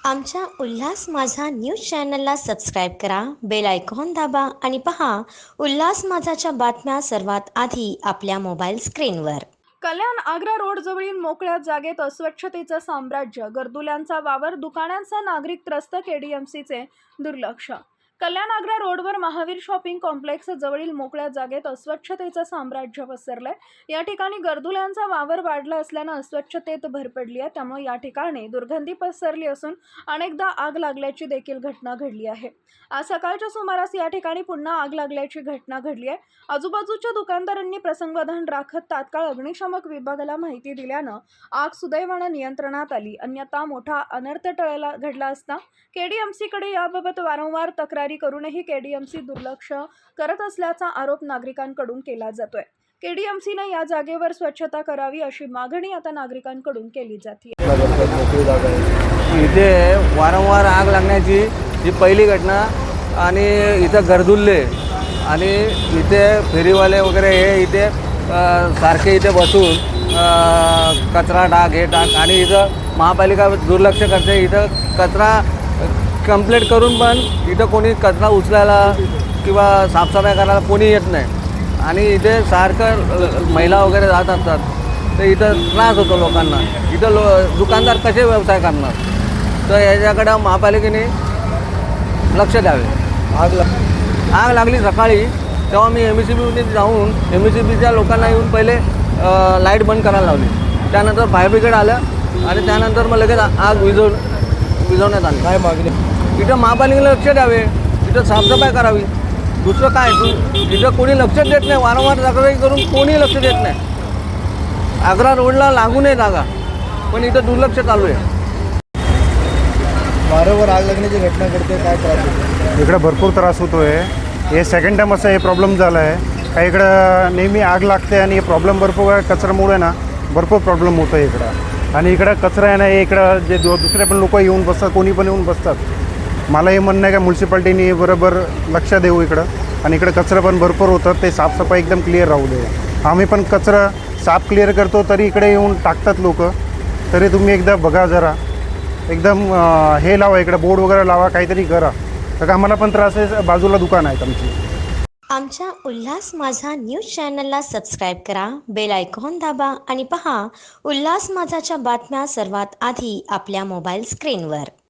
आमच्या उल्हास माझा न्यूज चॅनलला सबस्क्राईब करा, बेल आयकॉन दाबा आणि पहा उल्हास माझाच्या बातम्या सर्वात आधी आपल्या मोबाईल स्क्रीनवर. कल्याण आग्रा रोड जवळील मोकळ्या जागेत अस्वच्छतेचं साम्राज्य, गर्दुल्यांचा वावर, दुकानांचा नागरिक त्रस्त, केडीएमसीचे दुर्लक्ष. कल्याण आग्रा रोडवर महावीर शॉपिंग कॉम्प्लेक्स जवळील मोकळ्या जागेत अस्वच्छतेचं साम्राज्य पसरलंय. या ठिकाणी गर्दुल्यांचा वावर वाढला असल्यानं अस्वच्छतेत भर पडली आहे. त्यामुळे या ठिकाणी दुर्गंधी पसरली असून अनेकदा आग लागल्याची देखील घटना घडली आहे. आज सकाळच्या सुमारास या ठिकाणी पुन्हा आग लागल्याची घटना घडली आहे. आजूबाजूच्या दुकानदारांनी प्रसंगवधान राखत तात्काळ अग्निशमक विभागाला माहिती दिल्यानं आग सुदैवानं नियंत्रणात आली. अन्यथा मोठा अनर्थ घडला असता. केडीएमसीकडे याबाबत वारंवार तक्रारी करूनही केडीएमसी दुर्लक्ष करत असल्याचा आरोप नागरिकांकडून केला जातोय. केडीएमसीने या जागेवर स्वच्छता करावी अशी मागणी आता नागरिकांकडून केली जाते. इथे वारंवार आग लागण्याची ही पहिली घटना आणि इथं गर्दुल्ले आणि इथे फेरीवाले वगैरे हे इथे सारखे इथे बसून कचरा टाक हे टाक आणि इथं महापालिका दुर्लक्ष करते. इथं कचरा कंप्लीट करून पण इथं कोणी कचरा उचलायला किंवा साफसफाई करायला कोणी येत नाही आणि इथे सारखं महिला वगैरे जात असतात. तर इथं त्रास होतो लोकांना. इथं दुकानदार कसे व्यवसाय करणार? तर याच्याकडं महापालिकेने लक्ष द्यावे. आग लागली सकाळी, तेव्हा मी MSCBमध्ये जाऊन MSCBच्या लोकांना येऊन पहिले लाईट बंद करायला लावली. त्यानंतर फायर ब्रिगेड आलं आणि त्यानंतर मग लगेच आग विझवण्यात आली. काय मागणी? इथं महापालिकेला लक्ष द्यावे, इथं साफसफाई करावी. दुसरं काय, इथं कोणी लक्ष देत नाही. वारंवार तक्रारी करून कोणी लक्ष देत नाही. आग्रा रोडला लागू नये जागा, पण इथं दुर्लक्ष चालू आहे. वारंवार आग लागण्याची घटना घडते, काय त्रास होतो? इकडं भरपूर त्रास होतो आहे. हे सेकंड टाईम असं हे प्रॉब्लेम झाला आहे. काही इकडं नेहमी आग लागते आणि हे प्रॉब्लेम भरपूर कचऱ्यामुळे ना भरपूर प्रॉब्लेम होतो आहे इकडं. आणि इकडं कचरा आहे ना, हे इकडं जे दुसरे पण लोक येऊन बसतात, कोणी पण येऊन बसतात. मला हे म्हणणं आहे का म्युन्सिपाल्टीने बरोबर लक्ष देऊ इकडं. आणि इकडं कचरा पण भरपूर होतं, ते साफसफाई एकदम क्लिअर राहू दे. आम्ही पण कचरा साफ क्लिअर करतो तरी इकडे येऊन टाकतात लोक. तरी तुम्ही एकदा बघा जरा, एकदम हे लावा, इकडे बोर्ड वगैरे लावा, काहीतरी करा. तर आम्हाला पण त्रास आहे, बाजूला दुकान आहेत आमची. आमच्या उल्हास माझा न्यूज चॅनलला सबस्क्राईब करा, बेल आयकॉन दाबा आणि पहा उल्हास माझाच्या बातम्या सर्वात आधी आपल्या मोबाईल स्क्रीनवर.